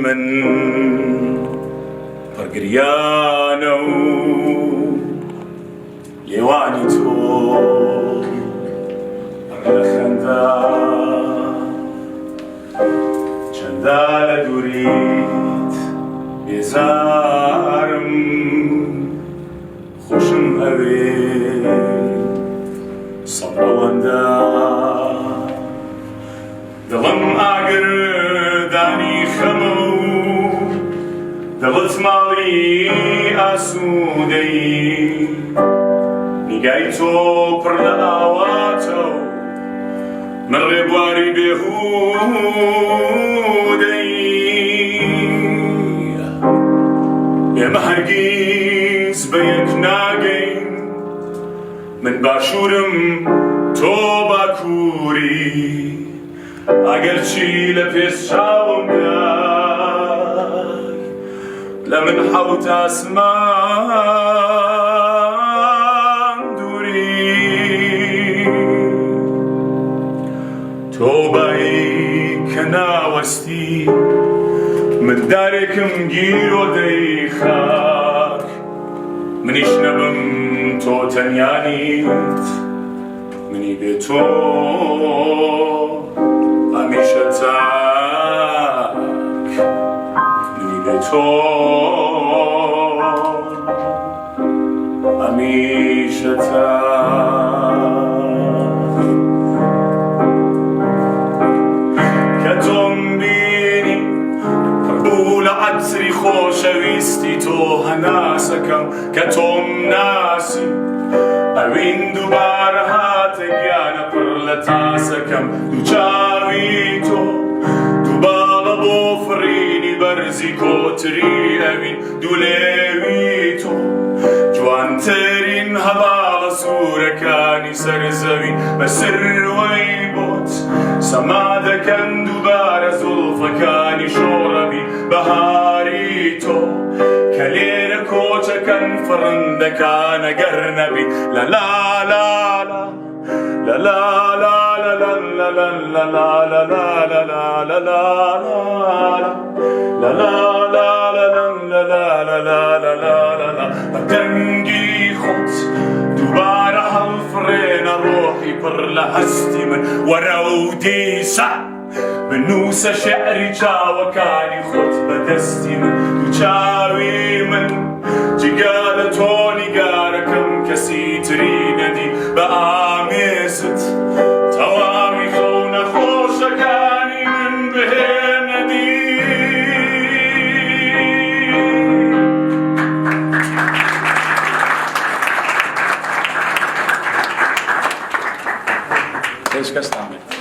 من پڕگریانە و لێوانی تۆ پڕ لە خەندا چەندە لە دووریت بێزارم خۆشم ئەوێ سەڵەوەندە دڵم ئاگردانی خەمە و دڵت ماڵی ئاسوودەی نیگای تۆ پڕ لە ئاواتە و من ڕێبواری بێهودەی ئێمە هەرگیز بە یەک ناگەین من باشوورم تۆ باکووری ئەگەرچی لە پێش چاومدا لە من حەوت ئاسمان دووری تۆ بایی کە ناوەستی من دارێکم گیرۆ دەی خاک منیش نەبم تۆ تەنیانیت منی بێ تۆ هەمیشە تاک منی بێ تۆ هەمیشە تاک کە تۆم بینی پڕبوو لە عەتری خۆشەویستی تۆ هەناسەکەم کە تۆم ناسی ئەوین دووبارە هاتە گیانە پڕ لە تاسەکەم دوو چاوی تۆ دوو باڵە بۆ فڕینی بەرزی کۆتری ئەوین دوو لێوی تۆ جوانترین هەواڵە سوورەکانی سەرزەوین بە سروەی بۆت سەما دەکەن دووبارە زوڵفەکانی شۆڕەبی بەهاری تۆ کە لێرە کۆچەکەن فڕندەکان ئەگەر نەبی لا لا لا لا لا لا لا لا لا لا لا لا لا لا لا لا بەدەنگی خۆت دووبارە هەڵفڕێنە ڕۆحی پڕ لە هەستی من وەرە و دیسە بنووسە شێعری چاوەکانی خۆت بەدەستی من دوو چاوی من جگە لە تۆ نیگارەکەم کەسی تری نەدی بە ئامێزت تەواوی خەو نەخۆشەکانی من بهێنەدی هیچ کەس نامێت